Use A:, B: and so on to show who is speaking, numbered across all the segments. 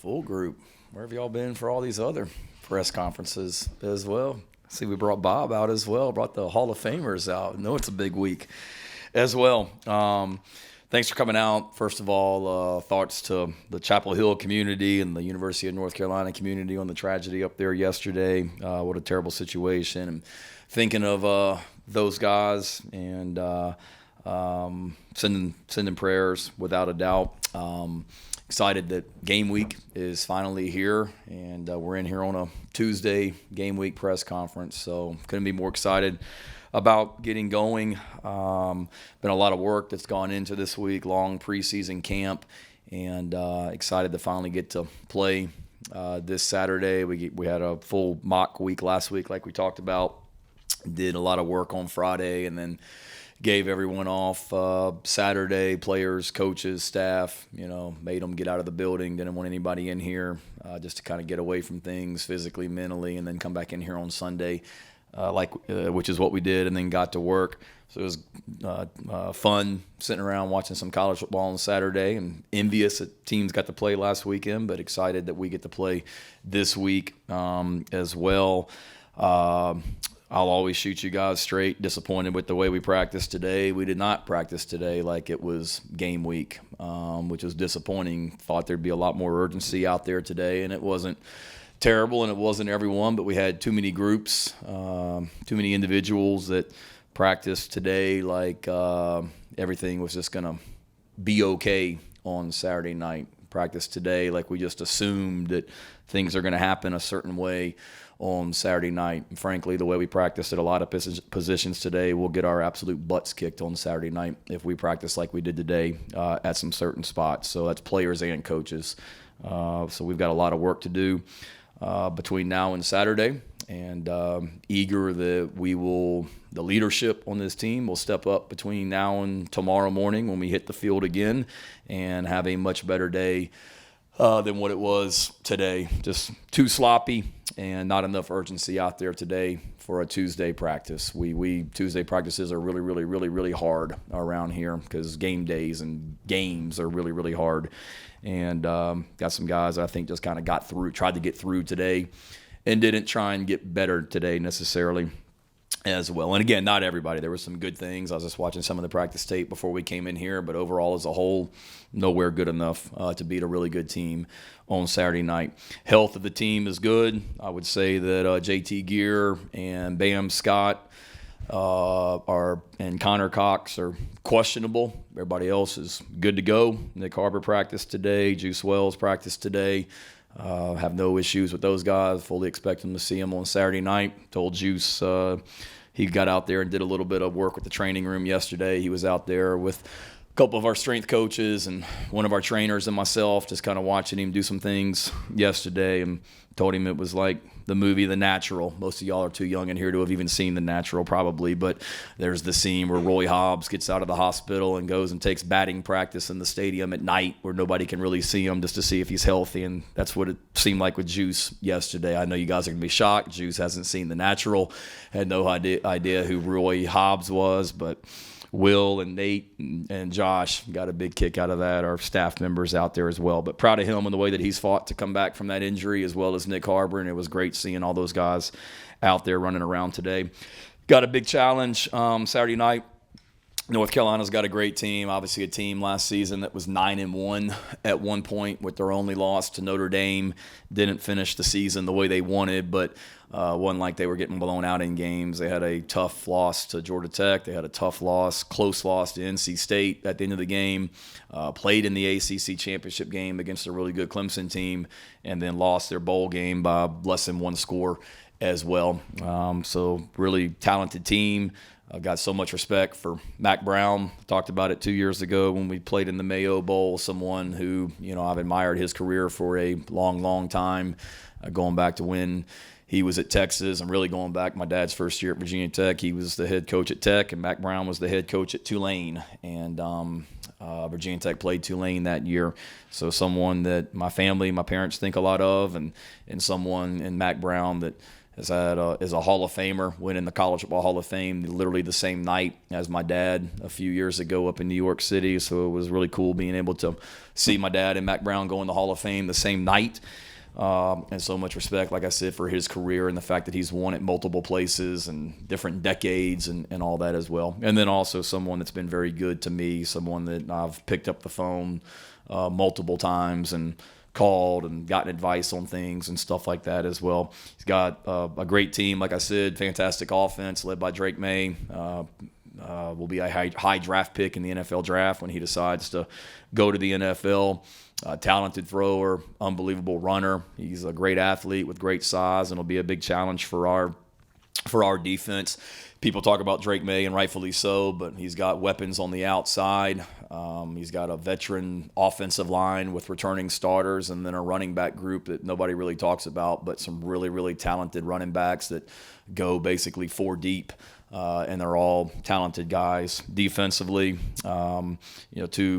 A: Full group. Where have y'all been for all these other press conferences as well? See, we brought Bob out as well, brought the Hall of Famers out. I know it's a big week as well. Thanks for coming out. First of all, thoughts to the Chapel Hill community and the University of North Carolina community on the tragedy up there yesterday. What a terrible situation. And thinking of those guys and sending prayers without a doubt. Excited that game week is finally here, and we're in here on a Tuesday game week press conference, so couldn't be more excited about getting going. Been a lot of work that's gone into this week, long preseason camp, and excited to finally get to play this Saturday. We had a full mock week last week like we talked about, did a lot of work on Friday, and then gave everyone off Saturday, players, coaches, staff, made them get out of the building. Didn't want anybody in here just to kind of get away from things physically, mentally, and then come back in here on Sunday, which is what we did, and then got to work. So it was fun sitting around watching some college football on Saturday, and envious that teams got to play last weekend, but excited that we get to play this week as well. I'll always shoot you guys straight. Disappointed with the way we practiced today. We did not practice today like it was game week, which was disappointing. Thought there'd be a lot more urgency out there today, and it wasn't terrible, and it wasn't everyone, but we had too many groups, too many individuals that practiced today like everything was just going to be okay on Saturday night. Practice today like we just assumed that things are going to happen a certain way on Saturday night. And frankly, the way we practiced at a lot of positions today, we'll get our absolute butts kicked on Saturday night if we practice like we did today at some certain spots. So that's players and coaches. So we've got a lot of work to do between now and Saturday, and eager that the leadership on this team will step up between now and tomorrow morning when we hit the field again and have a much better day than what it was today. Just too sloppy and not enough urgency out there today for a Tuesday practice. Tuesday practices are really, really, really, really hard around here because game days and games are really, really hard. And got some guys I think just kind of tried to get through today and didn't try and get better today necessarily as well. And again, not everybody. There were some good things. I was just watching some of the practice tape before we came in here, but overall as a whole, nowhere good enough to beat a really good team on Saturday night. Health of the team is good. I would say that JT Gear and Bam Scott and Connor Cox are questionable. Everybody else is good to go. Nick Harbor practiced today. Juice Wells practiced today. Have no issues with those guys. Fully expect them to see them on Saturday night. Told Juice he got out there and did a little bit of work with the training room yesterday. He was out there with a couple of our strength coaches and one of our trainers and myself, just kind of watching him do some things yesterday, and told him it was like the movie The Natural. Most of y'all are too young in here to have even seen The Natural probably, but there's the scene where Roy Hobbs gets out of the hospital and goes and takes batting practice in the stadium at night where nobody can really see him just to see if he's healthy, and that's what it seemed like with Juice yesterday. I know you guys are going to be shocked. Juice hasn't seen The Natural, had no idea who Roy Hobbs was, but Will and Nate and Josh got a big kick out of that. Our staff members out there as well. But proud of him and the way that he's fought to come back from that injury, as well as Nick Harbor. And it was great seeing all those guys out there running around today. Got a big challenge Saturday night. North Carolina's got a great team. Obviously a team last season that was 9-1 at one point with their only loss to Notre Dame. Didn't finish the season the way they wanted, but wasn't like they were getting blown out in games. They had a tough loss to Georgia Tech. They had a tough loss, close loss to NC State at the end of the game. Played in the ACC championship game against a really good Clemson team, and then lost their bowl game by less than one score as well. So really talented team. I've got so much respect for Mack Brown. Talked about it 2 years ago when we played in the Mayo Bowl, someone who, I've admired his career for a long, long time, going back to when he was at Texas and really going back my dad's first year at Virginia Tech. He was the head coach at Tech, and Mack Brown was the head coach at Tulane. And Virginia Tech played Tulane that year. So someone that my family, my parents think a lot of, and someone in Mack Brown that is a Hall of Famer, went in the College Football Hall of Fame literally the same night as my dad a few years ago up in New York City. So it was really cool being able to see my dad and Mack Brown go in the Hall of Fame the same night. And so much respect, like I said, for his career and the fact that he's won at multiple places and different decades and all that as well. And then also someone that's been very good to me, someone that I've picked up the phone multiple times and called and gotten advice on things and stuff like that as well. He's got a great team, like I said, fantastic offense led by Drake May. Will be a high draft pick in the NFL draft when he decides to go to the NFL. Talented thrower, unbelievable runner. He's a great athlete with great size, and will be a big challenge for our defense. People talk about Drake May, and rightfully so, but he's got weapons on the outside. He's got a veteran offensive line with returning starters, and then a running back group that nobody really talks about, but some really, really talented running backs that go basically 4 deep. And they're all talented guys defensively. 2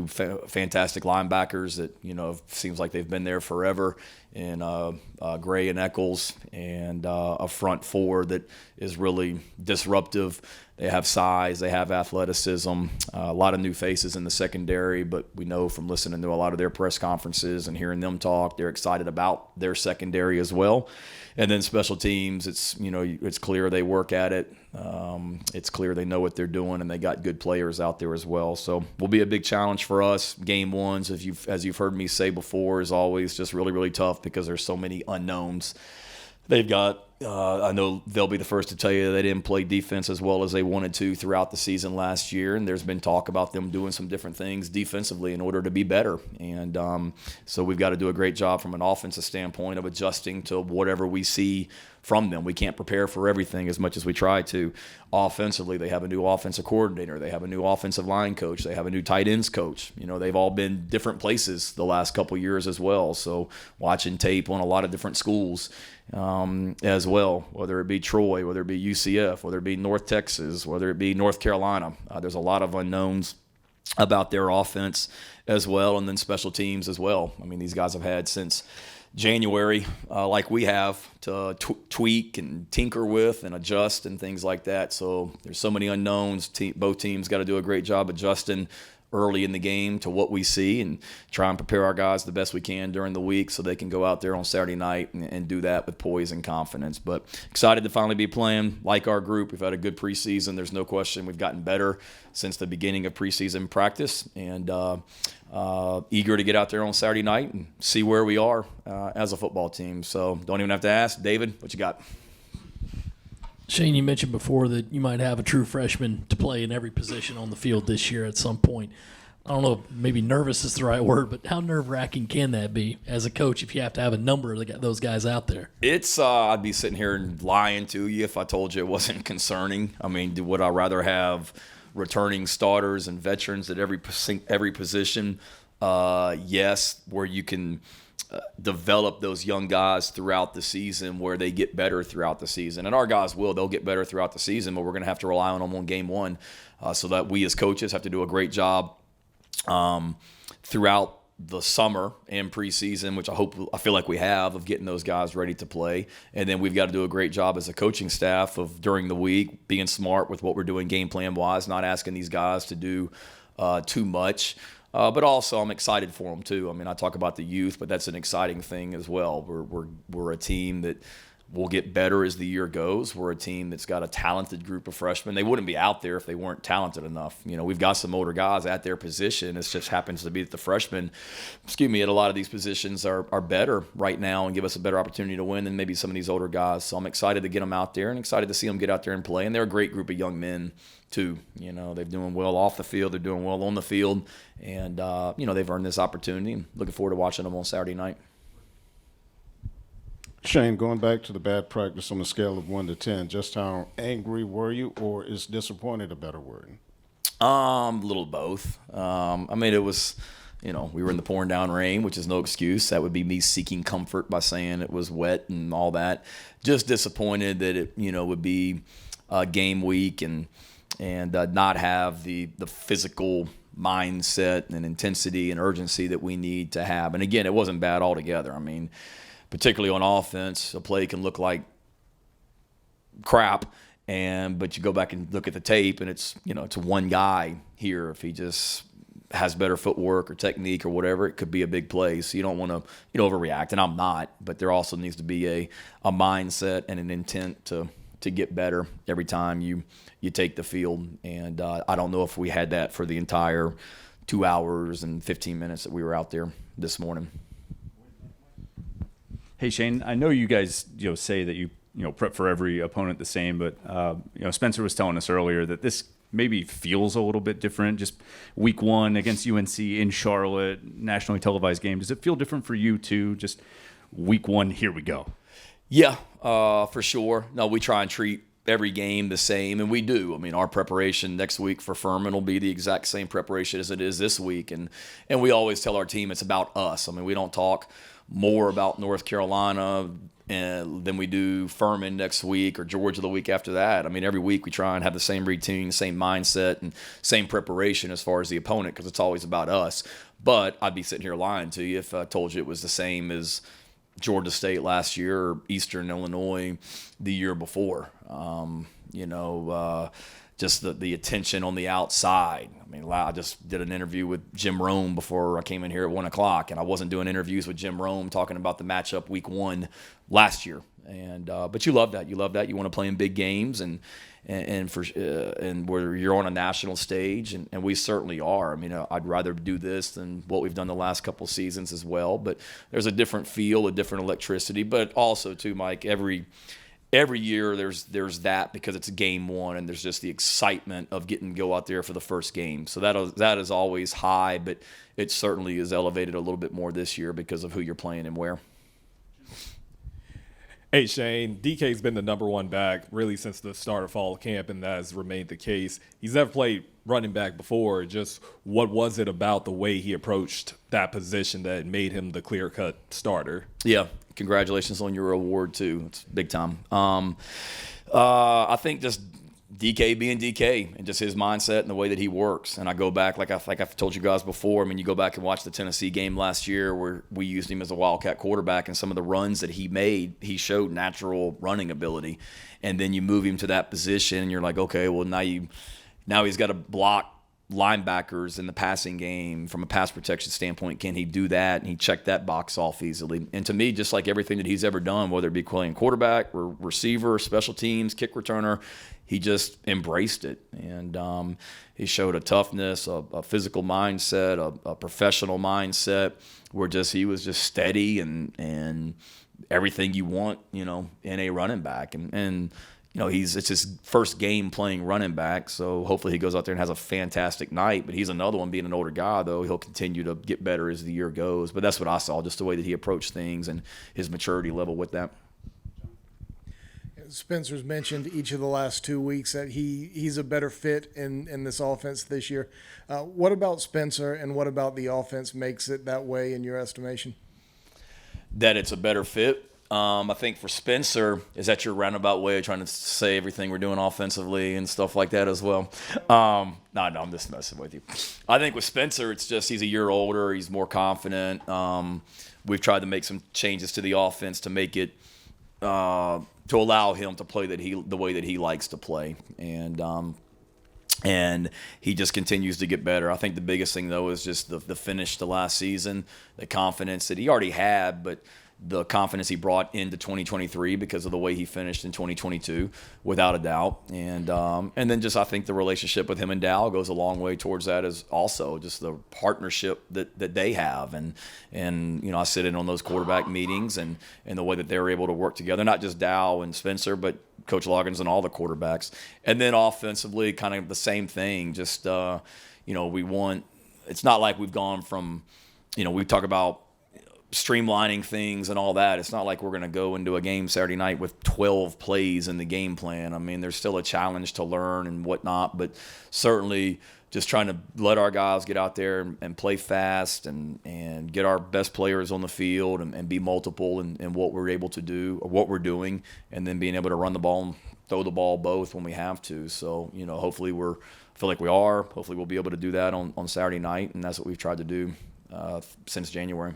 A: fantastic linebackers that, seems like they've been there forever in Gray and Eccles, and a front 4 that is really disruptive. They have size, they have athleticism, a lot of new faces in the secondary, but we know from listening to a lot of their press conferences and hearing them talk, they're excited about their secondary as well. And then special teams, it's clear they work at it. It's clear they know what they're doing, and they got good players out there as well. So will be a big challenge for us. Game ones, as you've heard me say before, is always just really, really tough because there's so many unknowns. They've got, I know they'll be the first to tell you they didn't play defense as well as they wanted to throughout the season last year, and there's been talk about them doing some different things defensively in order to be better. And so we've got to do a great job from an offensive standpoint of adjusting to whatever we see from them. We can't prepare for everything as much as we try to. Offensively, they have a new offensive coordinator. They have a new offensive line coach. They have a new tight ends coach. They've all been different places the last couple years as well. So watching tape on a lot of different schools as well, whether it be Troy, whether it be UCF, whether it be North Texas, whether it be North Carolina. There's a lot of unknowns about their offense as well, and then special teams as well. These guys have had since January, like we have, to tweak and tinker with and adjust and things like that. So there's so many unknowns. Both teams got to do a great job adjusting early in the game to what we see and try and prepare our guys the best we can during the week so they can go out there on Saturday night and do that with poise and confidence. But excited to finally be playing. Like our group, we've had a good preseason. There's no question we've gotten better since the beginning of preseason practice, and eager to get out there on Saturday night and see where we are as a football team. So don't even have to ask. David, what you got?
B: Shane, you mentioned before that you might have a true freshman to play in every position on the field this year at some point. I don't know if maybe nervous is the right word, but how nerve-wracking can that be as a coach if you have to have a number of those guys out there?
A: It's I'd be sitting here and lying to you if I told you it wasn't concerning. Would I rather have returning starters and veterans at every position? Yes, where you can develop those young guys throughout the season where they get better throughout the season. And our guys they'll get better throughout the season, but we're going to have to rely on them on game one, so that we as coaches have to do a great job throughout the summer and preseason, which I feel like we have, of getting those guys ready to play. And then we've got to do a great job as a coaching staff of during the week being smart with what we're doing game plan wise, not asking these guys to do too much. But also, I'm excited for them too. I talk about the youth, but that's an exciting thing as well. We're a team that will get better as the year goes. We're a team that's got a talented group of freshmen. They wouldn't be out there if they weren't talented enough. We've got some older guys at their position. It just happens to be that the freshmen, at a lot of these positions are better right now and give us a better opportunity to win than maybe some of these older guys. So I'm excited to get them out there and excited to see them get out there and play. And they're a great group of young men too. They're doing well off the field. They're doing well on the field. And, they've earned this opportunity. And looking forward to watching them on Saturday night.
C: Shane, going back to the bad practice on a scale of 1 to 10, just how angry were you, or is disappointed a better word?
A: A little both. It was, we were in the pouring down rain, which is no excuse. That would be me seeking comfort by saying it was wet and all that. Just disappointed that it, would be game week and not have the physical mindset and intensity and urgency that we need to have. And again, it wasn't bad altogether. Particularly on offense, a play can look like crap. But you go back and look at the tape, and it's one guy here. If he just has better footwork or technique or whatever, it could be a big play. So you don't want to overreact, and I'm not. But there also needs to be a mindset and an intent to get better every time you take the field. And I don't know if we had that for the entire 2 hours and 15 minutes that we were out there this morning.
D: Hey Shane, I know you guys say that you prep for every opponent the same, but Spencer was telling us earlier that this maybe feels a little bit different. Just week 1 against UNC in Charlotte, nationally televised game. Does it feel different for you too? Just week 1, here we go.
A: Yeah, for sure. No, we try and treat every game the same, and we do. I mean, our preparation next week for Furman will be the exact same preparation as it is this week, and we always tell our team it's about us. I mean, we don't talk more about North Carolina than we do Furman next week or Georgia the week after that. I mean, every week we try and have the same routine, same mindset, and same preparation as far as the opponent, because it's always about us. But I'd be sitting here lying to you if I told you it was the same as Georgia State last year or Eastern Illinois the year before. Just the attention on the outside. I mean, I just did an interview with Jim Rome before I came in here at 1 o'clock, and I wasn't doing interviews with Jim Rome talking about the matchup week 1 last year. But you love that. You love that. You want to play in big games and where you're on a national stage, and we certainly are. I mean, I'd rather do this than what we've done the last couple of seasons as well. But there's a different feel, a different electricity. But also, too, Mike, every year there's that, because it's game 1 and there's just the excitement of getting to go out there for the first game. So that is always high, but it certainly is elevated a little bit more this year because of who you're playing and where.
E: Hey Shane, DK's been the number 1 back really since the start of fall camp, and that has remained the case. He's never played running back before. Just what was it about the way he approached that position that made him the clear-cut starter?
A: Yeah, congratulations on your award too. It's big time. I think just DK being DK and just his mindset and the way that he works. And I go back, like I've told you guys before, I mean, you go back and watch the Tennessee game last year where we used him as a Wildcat quarterback, and some of the runs that he made, he showed natural running ability. And then you move him to that position and you're like, okay, well now he's got to block linebackers in the passing game from a pass protection standpoint. Can he do that? And he checked that box off easily. And to me, just like everything that he's ever done, whether it be playing quarterback, receiver, special teams, kick returner, he just embraced it. And he showed a toughness, a physical mindset, a professional mindset, where he was just steady and everything you want, in a running back. And it's his first game playing running back, so hopefully he goes out there and has a fantastic night. But he's another one, being an older guy, though. He'll continue to get better as the year goes. But that's what I saw, just the way that he approached things and his maturity level with that.
F: Spencer's mentioned each of the last 2 weeks that he's a better fit in this offense this year. What about Spencer and what about the offense makes it that way in your estimation?
A: That it's a better fit. I think for Spencer, is that your roundabout way of trying to say everything we're doing offensively and stuff like that as well? No, I'm just messing with you. I think with Spencer, it's just he's a year older. He's more confident. We've tried to make some changes to the offense to make it to allow him to play the way that he likes to play. And he just continues to get better. I think the biggest thing, though, is just the finish to last season, the confidence that he already had, but the confidence he brought into 2023 because of the way he finished in 2022, without a doubt. And then just I think the relationship with him and Dow goes a long way towards that, as also just the partnership that they have. And I sit in on those quarterback meetings and the way that they're able to work together, not just Dow and Spencer, but Coach Loggins and all the quarterbacks. And then offensively, kind of the same thing. Just, it's not like we've gone from, we talk about streamlining things and all that. It's not like we're going to go into a game Saturday night with 12 plays in the game plan. I mean, there's still a challenge to learn and whatnot, but certainly just trying to let our guys get out there and play fast and get our best players on the field and be multiple in what we're able to do or what we're doing, and then being able to run the ball and throw the ball both when we have to. So, hopefully I feel like we are. Hopefully we'll be able to do that on Saturday night, and that's what we've tried to do since January.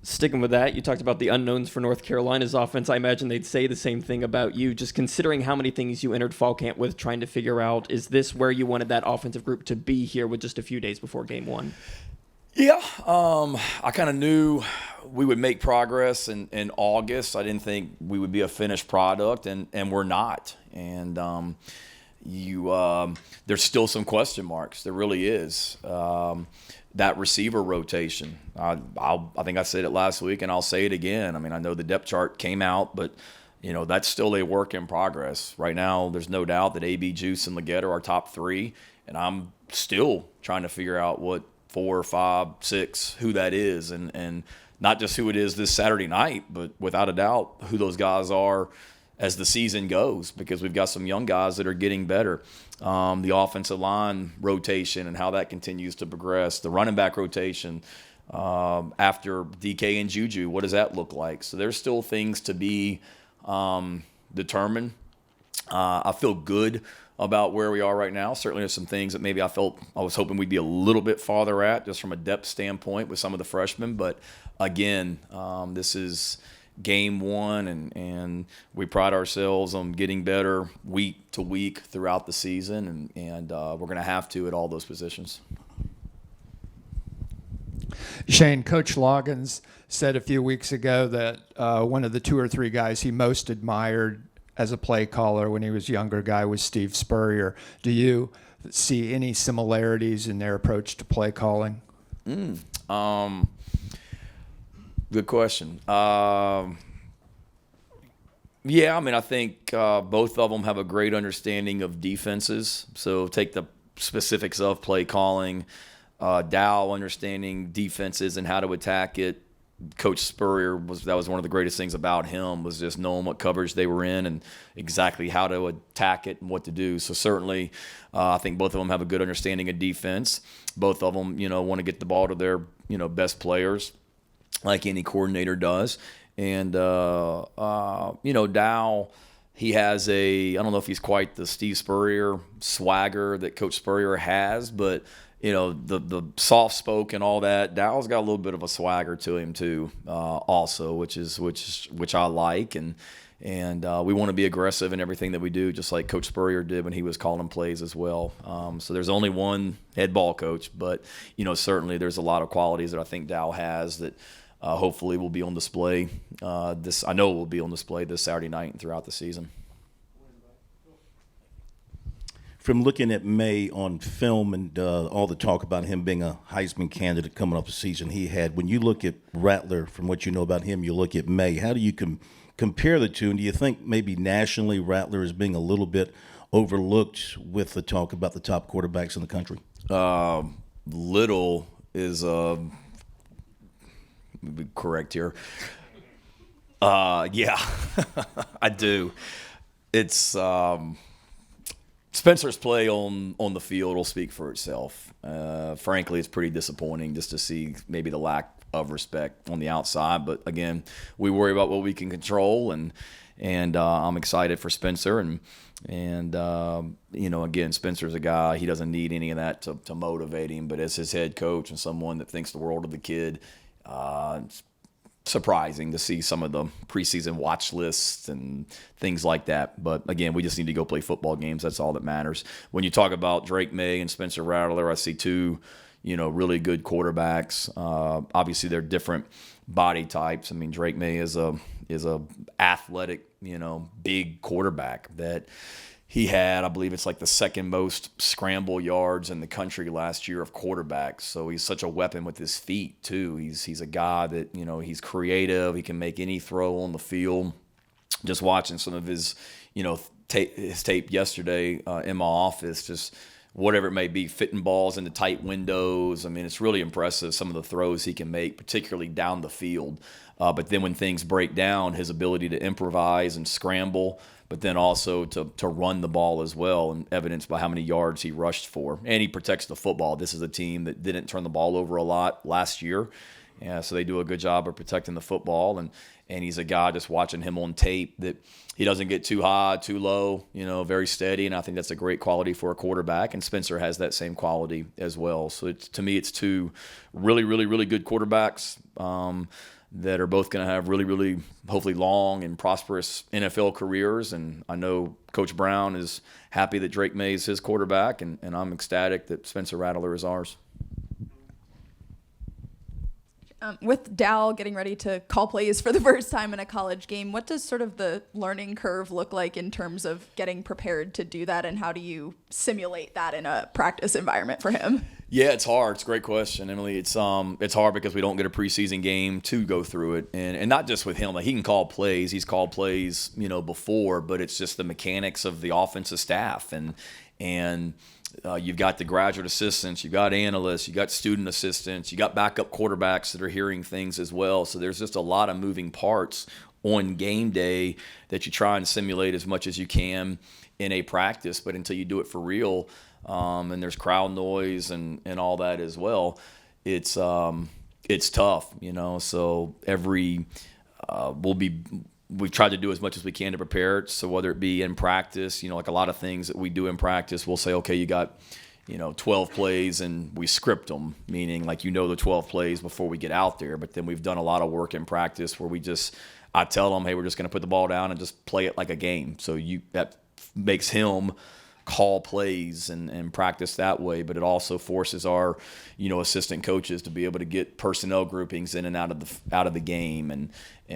G: sticking with that, you talked about the unknowns for North Carolina's offense. I imagine they'd say the same thing about you. Just considering how many things you entered fall camp with, trying to figure out, is this where you wanted that offensive group to be here with just a few days before game one?
A: Yeah, I kind of knew we would make progress in August. I didn't think we would be a finished product, and we're not. And there's still some question marks. There really is. That receiver rotation. I think I said it last week, and I'll say it again. I mean, I know the depth chart came out, but that's still a work in progress. Right now, there's no doubt that AB, Juice, and Leggett are our top three, and I'm still trying to figure out what 4, 5, 6, who that is, and not just who it is this Saturday night, but without a doubt who those guys are as the season goes, because we've got some young guys that are getting better. The offensive line rotation and how that continues to progress. The running back rotation after DK and Juju, what does that look like? So there's still things to be determined. I feel good about where we are right now. Certainly there's some things that maybe I was hoping we'd be a little bit farther at, just from a depth standpoint with some of the freshmen. But again, this is game one, and we pride ourselves on getting better week to week throughout the season, and we're going to have to at all those positions.
H: Shane, Coach Loggins said a few weeks ago that one of the 2 or 3 guys he most admired as a play caller when he was a younger guy was Steve Spurrier. Do you see any similarities in their approach to play calling?
A: Good question. Yeah, I mean, I think both of them have a great understanding of defenses. So take the specifics of play calling. Dow understanding defenses and how to attack it. Coach Spurrier that was one of the greatest things about him, was just knowing what coverage they were in and exactly how to attack it and what to do. So certainly, I think both of them have a good understanding of defense. Both of them, want to get the ball to their, best players, like any coordinator does. And Dow, he has I don't know if he's quite the Steve Spurrier swagger that Coach Spurrier has, but the soft spoke and all that. Dow's got a little bit of a swagger to him too, also, which I like, and we want to be aggressive in everything that we do, just like Coach Spurrier did when he was calling plays as well. So there's only one head ball coach, but certainly there's a lot of qualities that I think Dow has that hopefully will be on display. I know it will be on display this Saturday night and throughout the season.
I: From looking at May on film and all the talk about him being a Heisman candidate coming off the season he had, when you look at Rattler, from what you know about him, you look at May, how do you compare the two? And do you think maybe nationally Rattler is being a little bit overlooked with the talk about the top quarterbacks in the country?
A: Little is be correct here. Yeah, I do. It's Spencer's play on the field will speak for itself. Frankly, it's pretty disappointing just to see maybe the lack of respect on the outside. But again, we worry about what we can control, and I'm excited for Spencer. And again, Spencer's a guy, he doesn't need any of that to motivate him. But as his head coach and someone that thinks the world of the kid, it's surprising to see some of the preseason watch lists and things like that. But again, we just need to go play football games. That's all that matters. When you talk about Drake May and Spencer Rattler, I see two, really good quarterbacks. Obviously, they're different body types. I mean, Drake May is a athletic, big quarterback that he had, I believe it's like the second most scramble yards in the country last year of quarterbacks. So he's such a weapon with his feet too. He's a guy that, he's creative. He can make any throw on the field. Just watching some of his, his tape yesterday in my office, just whatever it may be, fitting balls into tight windows. I mean, it's really impressive, some of the throws he can make, particularly down the field. But then when things break down, his ability to improvise and scramble, but then also to run the ball as well, and evidenced by how many yards he rushed for. And he protects the football. This is a team that didn't turn the ball over a lot last year. Yeah, so they do a good job of protecting the football. And he's a guy, just watching him on tape, that he doesn't get too high, too low, very steady. And I think that's a great quality for a quarterback. And Spencer has that same quality as well. So to me, it's two really, really, really good quarterbacks. that are both going to have really, really, hopefully long and prosperous NFL careers. And I know Coach Brown is happy that Drake May is his quarterback, and I'm ecstatic that Spencer Rattler is ours.
J: With Dow getting ready to call plays for the first time in a college game, what does sort of the learning curve look like in terms of getting prepared to do that, and how do you simulate that in a practice environment for him?
A: Yeah, it's hard. It's a great question, Emily. It's hard because we don't get a preseason game to go through it, and not just with him. Like, he can call plays. He's called plays, before, but it's just the mechanics of the offensive staff, and you've got the graduate assistants, you've got analysts, you've got student assistants, you got backup quarterbacks that are hearing things as well. So there's just a lot of moving parts on game day that you try and simulate as much as you can in a practice, but until you do it for real, and there's crowd noise and all that as well, it's tough, So we've tried to do as much as we can to prepare it. So whether it be in practice, like a lot of things that we do in practice, we'll say, okay, you got 12 plays, and we script them, meaning like the 12 plays before we get out there. But then we've done a lot of work in practice where I tell them, hey, we're just going to put the ball down and just play it like a game. So that makes him call plays and practice that way, but it also forces our assistant coaches to be able to get personnel groupings in and out of the game, and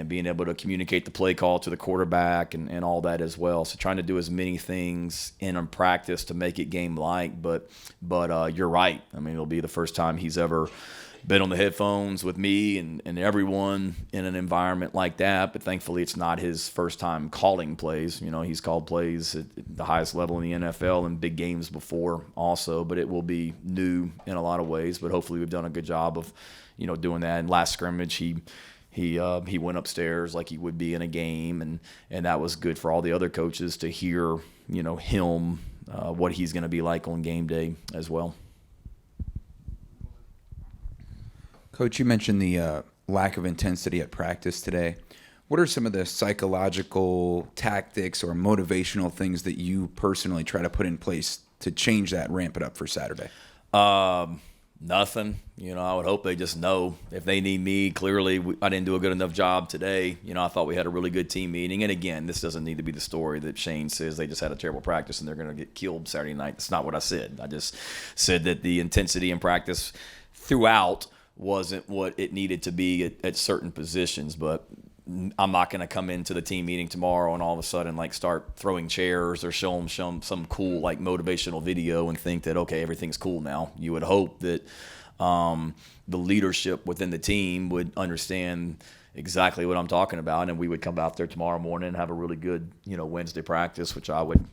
A: being able to communicate the play call to the quarterback and all that as well. So trying to do as many things in practice to make it game-like, but you're right. I mean, it'll be the first time he's ever been on the headphones with me and everyone in an environment like that, but thankfully it's not his first time calling plays. He's called plays at the highest level in the NFL in big games before also, but it will be new in a lot of ways. But hopefully we've done a good job of doing that. And last scrimmage he went upstairs like he would be in a game, and that was good for all the other coaches to hear him, what he's going to be like on game day as well.
K: Coach, you mentioned the lack of intensity at practice today. What are some of the psychological tactics or motivational things that you personally try to put in place to change that, ramp it up for Saturday?
A: Nothing. I would hope they just know if they need me. Clearly, I didn't do a good enough job today. I thought we had a really good team meeting. And again, this doesn't need to be the story that Shane says they just had a terrible practice and they're going to get killed Saturday night. That's not what I said. I just said that the intensity in practice throughout wasn't what it needed to be at certain positions. But I'm not going to come into the team meeting tomorrow and all of a sudden start throwing chairs or show them some cool motivational video and think that, okay, everything's cool now. You would hope that the leadership within the team would understand exactly what I'm talking about, and we would come out there tomorrow morning and have a really good Wednesday practice, which I would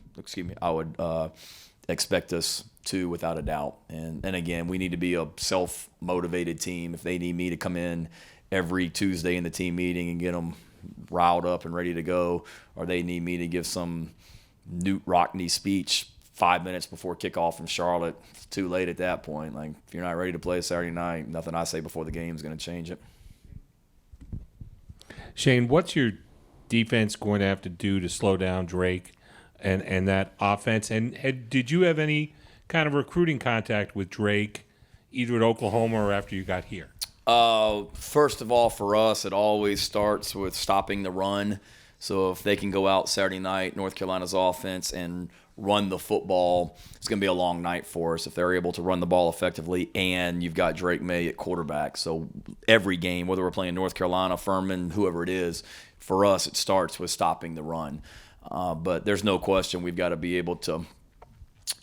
A: expect us to, without a doubt. And again, we need to be a self-motivated team. If they need me to come in every Tuesday in the team meeting and get them riled up and ready to go, or they need me to give some Newt Rockne speech 5 minutes before kickoff in Charlotte, it's too late at that point. If you're not ready to play Saturday night, nothing I say before the game is going to change it.
L: Shane, what's your defense going to have to do to slow down Drake and that offense? And did you have any kind of recruiting contact with Drake, either at Oklahoma or after you got here?
A: First of all, for us, it always starts with stopping the run. So if they can go out Saturday night, North Carolina's offense, and run the football, it's going to be a long night for us if they're able to run the ball effectively, and you've got Drake May at quarterback. So every game, whether we're playing North Carolina, Furman, whoever it is, for us it starts with stopping the run. But there's no question we've got to be able to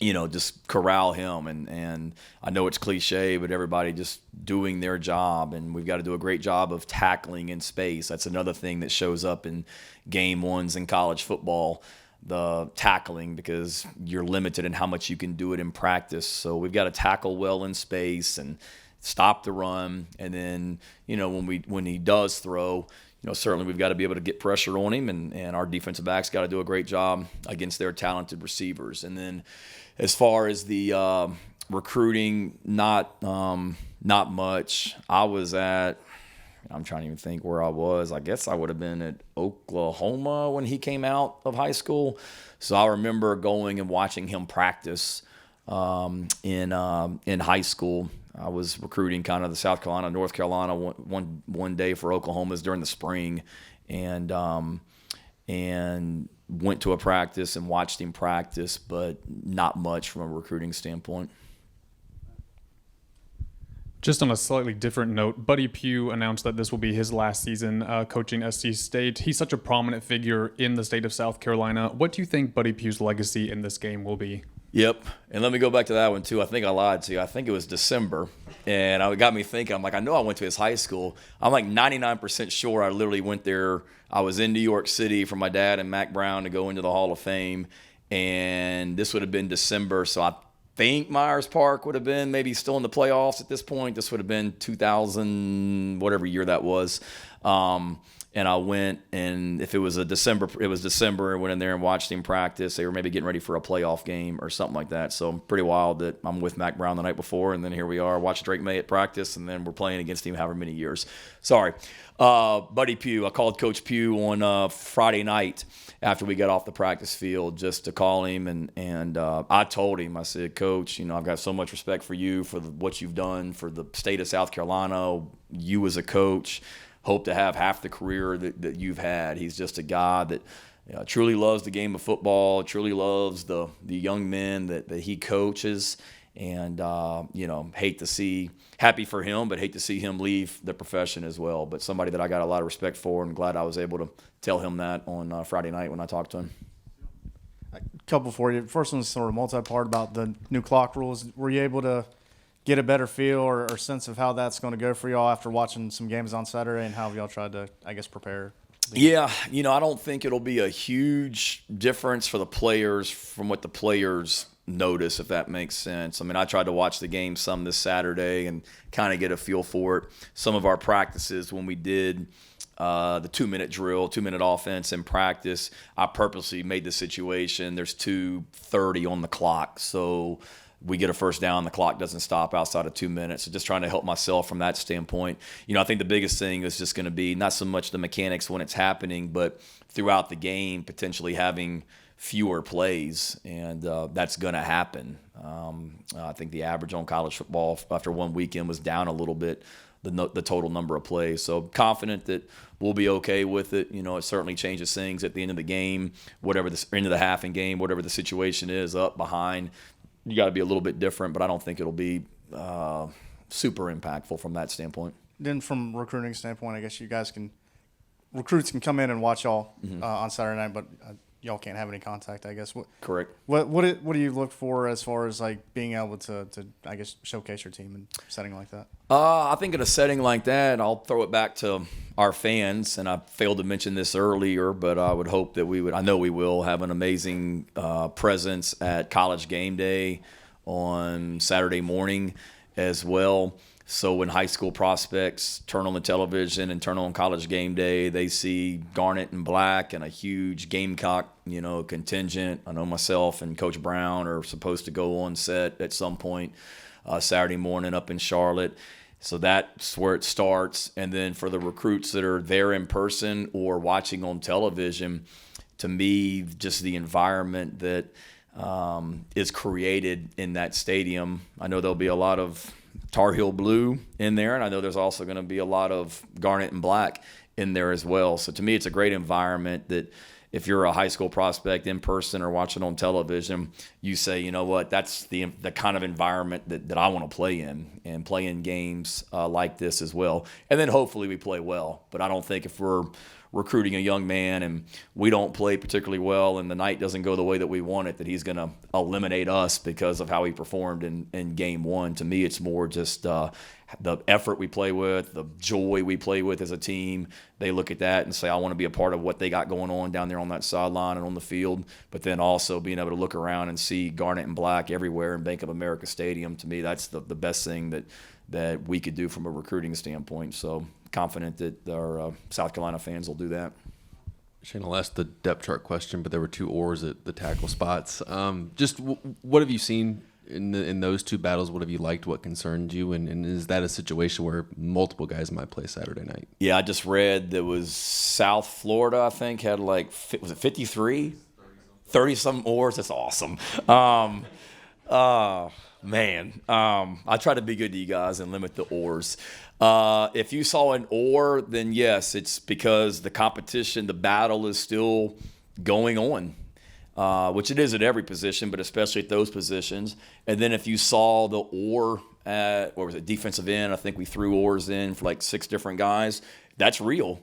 A: just corral him. And I know it's cliche, but everybody just doing their job. And we've got to do a great job of tackling in space. That's another thing that shows up in game ones in college football, the tackling, because you're limited in how much you can do it in practice. So we've got to tackle well in space and stop the run. And then, when he does throw, certainly we've got to be able to get pressure on him, and our defensive backs got to do a great job against their talented receivers. And then as far as the recruiting, not much. I'm trying to even think where I was. I guess I would have been at Oklahoma when he came out of high school. So I remember going and watching him practice in high school. I was recruiting kind of the South Carolina, North Carolina one day for Oklahoma's during the spring, and went to a practice and watched him practice, but not much from a recruiting standpoint.
M: Just on a slightly different note, Buddy Pugh announced that this will be his last season coaching SC State. He's such a prominent figure in the state of South Carolina. What do you think Buddy Pugh's legacy in this game will be?
A: Yep. And let me go back to that one, too. I think I lied to you. I think it was December. And it got me thinking. I'm like, I know I went to his high school. I'm like 99% sure I literally went there. I was in New York City for my dad and Mack Brown to go into the Hall of Fame. And this would have been December. So I think Myers Park would have been maybe still in the playoffs at this point. This would have been 2000, whatever year that was. And I went, and if it was December, I went in there and watched him practice. They were maybe getting ready for a playoff game or something like that. So pretty wild that I'm with Mack Brown the night before, and then here we are, watching Drake May at practice, and then we're playing against him however many years. Sorry. Buddy Pugh, I called Coach Pugh on Friday night after we got off the practice field just to call him, and I told him, I said, Coach, I've got so much respect for you, for what you've done for the state of South Carolina, you as a coach. Hope to have half the career that you've had. He's just a guy that truly loves the game of football, truly loves the young men that he coaches, and happy for him, but hate to see him leave the profession as well. But somebody that I got a lot of respect for, and glad I was able to tell him that on Friday night when I talked to him.
N: A couple for you. First one's sort of multi-part about the new clock rules. Were you able to get a better feel or sense of how that's going to go for y'all after watching some games on Saturday, and how have y'all tried to, prepare?
A: Yeah, I don't think it'll be a huge difference for the players from what the players notice, if that makes sense. I mean, I tried to watch the game some this Saturday and kind of get a feel for it. Some of our practices when we did the 2-minute drill, 2-minute offense in practice, I purposely made the situation, there's 2:30 on the clock, so we get a first down, the clock doesn't stop outside of 2 minutes. So just trying to help myself from that standpoint. I think the biggest thing is just going to be not so much the mechanics when it's happening, but throughout the game, potentially having fewer plays, and that's going to happen. I think the average on college football after one weekend was down a little bit, the total number of plays. So confident that we'll be okay with it. It certainly changes things at the end of the game, whatever the end of the half in game, whatever the situation is, up, behind. You got to be a little bit different, but I don't think it'll be super impactful from that standpoint.
N: Then from recruiting standpoint, I guess recruits can come in and watch y'all on Saturday night, but y'all can't have any contact, I guess.
A: Correct.
N: What do you look for as far as being able to I guess showcase your team in a setting like that?
A: I think in a setting like that, I'll throw it back to our fans, and I failed to mention this earlier, but I would hope that I know we will have an amazing presence at College Game Day on Saturday morning as well. So when high school prospects turn on the television and turn on College Game Day, they see garnet and black and a huge Gamecock, contingent. I know myself and Coach Brown are supposed to go on set at some point Saturday morning up in Charlotte. So that's where it starts. And then for the recruits that are there in person or watching on television, to me, just the environment that is created in that stadium. I know there'll be a lot of Tar Heel blue in there, and I know there's also going to be a lot of garnet and black in there as well. So to me, it's a great environment that if you're a high school prospect in person or watching on television, you say, you know what, that's the kind of environment that I want to play in, and play in games like this as well. And then hopefully we play well. But I don't think if we're recruiting a young man and we don't play particularly well and the night doesn't go the way that we want it, that he's going to eliminate us because of how he performed in game one. To me, it's more just the effort we play with, the joy we play with as a team. They look at that and say, I want to be a part of what they got going on down there on that sideline and on the field. But then also being able to look around and see garnet and black everywhere in Bank of America Stadium, to me, that's the best thing that we could do from a recruiting standpoint. So confident that our South Carolina fans will do that.
O: Shane, I'll ask the depth chart question, but there were 2 oars at the tackle spots. Just what have you seen in those 2 battles? What have you liked? What concerned you? And is that a situation where multiple guys might play Saturday night?
A: Yeah, I just read there was South Florida, I think, had was it 53? 30-some oars. That's awesome. Man, I try to be good to you guys and limit the ors. If you saw an or, then yes, it's because the competition, the battle is still going on, which it is at every position, but especially at those positions. And then if you saw the or at, what was it, defensive end, I think we threw ors in for like 6 different guys. That's real.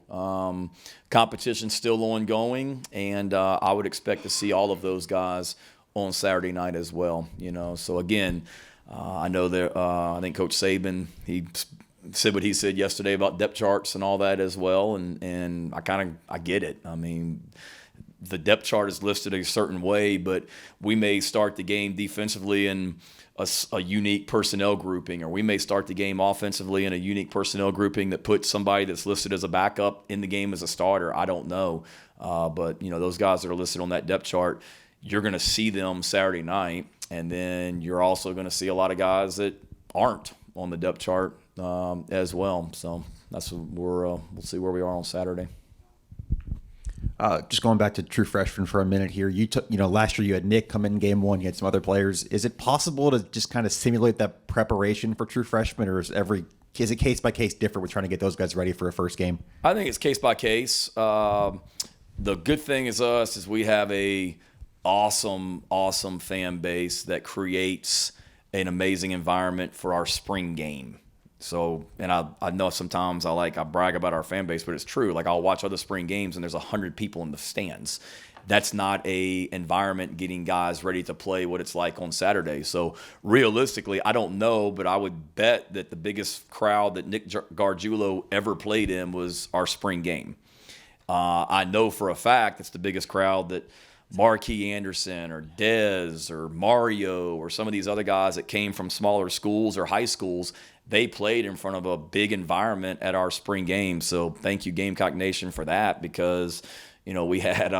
A: Competition's still ongoing, and I would expect to see all of those guys on Saturday night as well. So again, I know that I think Coach Saban, he said what he said yesterday about depth charts and all that as well, and I get it. I mean, the depth chart is listed a certain way, but we may start the game defensively in a unique personnel grouping, or we may start the game offensively in a unique personnel grouping that puts somebody that's listed as a backup in the game as a starter. I don't know, but those guys that are listed on that depth chart, you're going to see them Saturday night, and then you're also going to see a lot of guys that aren't on the depth chart as well. So that's we'll see where we are on Saturday.
P: Just going back to true freshman for a minute here. Last year you had Nick come in game 1. You had some other players. Is it possible to just kind of simulate that preparation for true freshmen, or is it case by case different with trying to get those guys ready for a first game?
A: I think it's case by case. The good thing is we have a awesome fan base that creates an amazing environment for our spring game. So, and I know sometimes I brag about our fan base, but it's true. Like, I'll watch other spring games and there's 100 people in the stands. That's not a environment getting guys ready to play what it's like on Saturday. So realistically, I don't know, but I would bet that the biggest crowd that Nick Gargiulo ever played in was our spring game. I know for a fact it's the biggest crowd that Marquis Anderson or Dez or Mario or some of these other guys that came from smaller schools or high schools, they played in front of a big environment at our spring game. So thank you, Gamecock Nation, for that, because, we had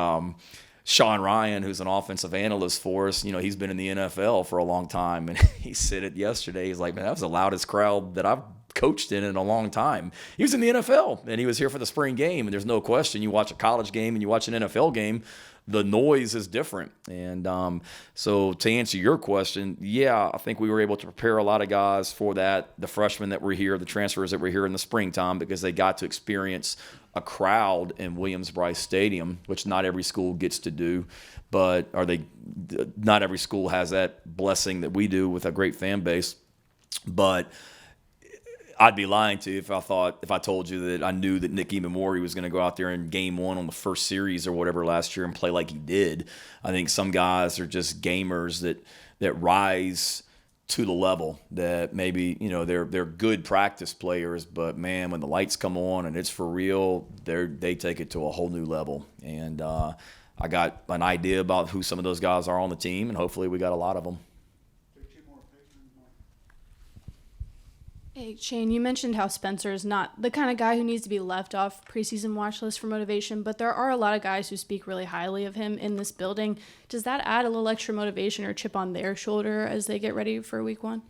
A: Sean Ryan, who's an offensive analyst for us. He's been in the NFL for a long time, and he said it yesterday. He's like, man, that was the loudest crowd that I've coached in a long time. He was in the NFL, and he was here for the spring game, and there's no question. You watch a college game and you watch an NFL game, the noise is different. And so to answer your question, yeah, I think we were able to prepare a lot of guys for that, the freshmen that were here, the transfers that were here in the springtime, because they got to experience a crowd in Williams-Brice Stadium, which not every school gets to do, but not every school has that blessing that we do with a great fan base. But I'd be lying to you if I told you that I knew that Nick Imamori was going to go out there in game 1 on the first series or whatever last year and play like he did. I think some guys are just gamers that rise to the level that maybe, they're good practice players, but man, when the lights come on and it's for real, they take it to a whole new level. And I got an idea about who some of those guys are on the team, and hopefully we got a lot of them.
Q: Hey, Shane, you mentioned how Spencer is not the kind of guy who needs to be left off preseason watch list for motivation, but there are a lot of guys who speak really highly of him in this building. Does that add a little extra motivation or chip on their shoulder as they get ready for week 1?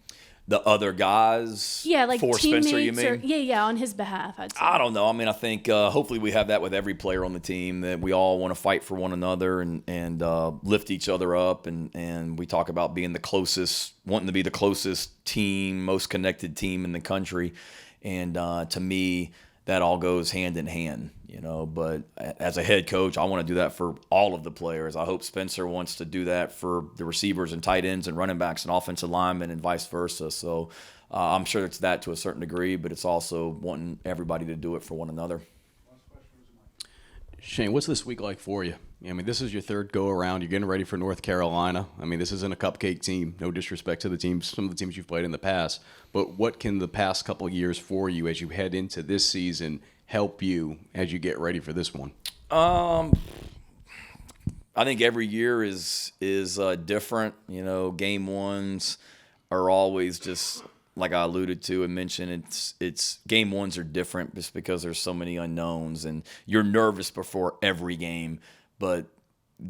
A: The other guys,
Q: like
A: for
Q: teammates,
A: Spencer, you mean?
Q: on his behalf, I'd say.
A: I don't know. I mean, I think hopefully we have that with every player on the team, that we all want to fight for one another and lift each other up. And we talk about being the closest, wanting to be the closest team, most connected team in the country. And to me, that all goes hand in hand, But as a head coach, I want to do that for all of the players. I hope Spencer wants to do that for the receivers and tight ends and running backs and offensive linemen and vice versa. So I'm sure it's that to a certain degree, but it's also wanting everybody to do it for one another.
O: Shane, what's this week like for you? I mean, this is your third go-around. You're getting ready for North Carolina. I mean, this isn't a cupcake team. No disrespect to some of the teams you've played in the past. But what can the past couple of years for you as you head into this season help you as you get ready for this one?
A: I think every year is different. Game 1s are always just, like I alluded to and mentioned, it's game 1s are different just because there's so many unknowns, and you're nervous before every game. But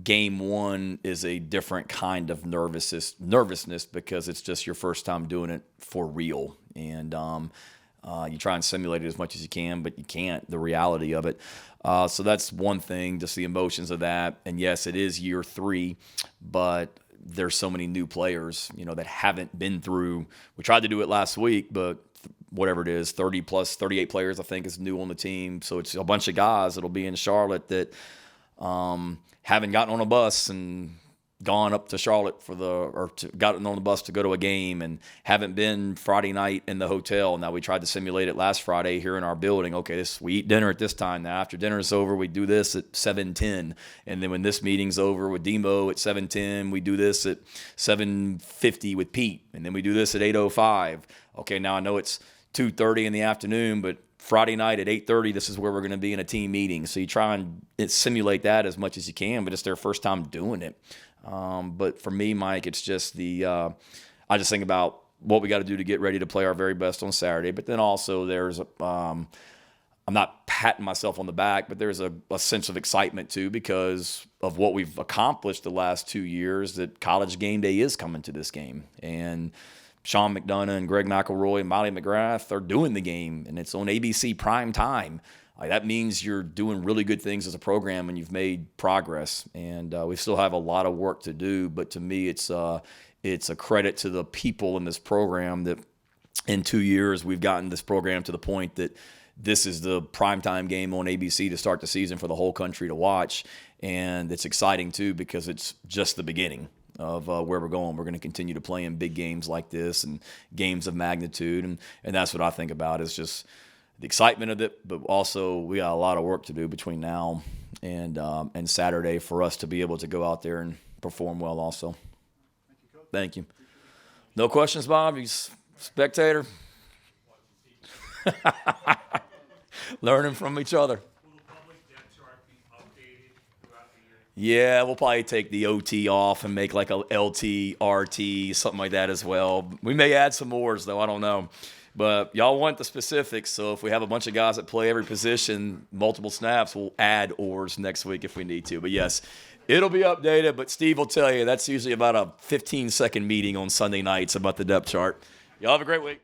A: game 1 is a different kind of nervousness because it's just your first time doing it for real. And you try and simulate it as much as you can, but you can't, the reality of it. So that's one thing, just the emotions of that. And yes, it is year 3, but there's so many new players, that haven't been through. We tried to do it last week, but whatever it is, 38 players, I think, is new on the team. So it's a bunch of guys that'll be in Charlotte that haven't gotten on a bus and gone up to Charlotte gotten on the bus to go to a game and haven't been Friday night in the hotel. Now, we tried to simulate it last Friday here in our building. Okay, we eat dinner at this time. Now, after dinner is over, we do this at 7:10. And then when this meeting's over with Demo at 7:10, we do this at 7:50 with Pete. And then we do this at 8:05. Okay, now I know it's 2:30 in the afternoon, but Friday night at 8:30, this is where we're going to be in a team meeting. So you try and simulate that as much as you can, but it's their first time doing it. But for me, Mike, it's just I just think about what we got to do to get ready to play our very best on Saturday. But then also there's, I'm not patting myself on the back, but there's a sense of excitement too because of what we've accomplished the last 2 years, that College Game Day is coming to this game. And Sean McDonough and Greg McElroy and Molly McGrath are doing the game, and it's on ABC prime time. That means you're doing really good things as a program and you've made progress. And we still have a lot of work to do, but to me it's a credit to the people in this program that in 2 years we've gotten this program to the point that this is the primetime game on ABC to start the season for the whole country to watch. And it's exciting too because it's just the beginning of where we're going. We're going to continue to play in big games like this and games of magnitude. And that's what I think about is just the excitement of it, but also we got a lot of work to do between now and Saturday for us to be able to go out there and perform well also. Thank you. No questions, Bob? You spectator? Learning from each other. Yeah, we'll probably take the OT off and make like a LT, RT, something like that as well. We may add some mores, though. I don't know. But y'all want the specifics, so if we have a bunch of guys that play every position, multiple snaps, we'll add oars next week if we need to. But, yes, it'll be updated. But Steve will tell you that's usually about a 15-second meeting on Sunday nights about the depth chart. Y'all have a great week.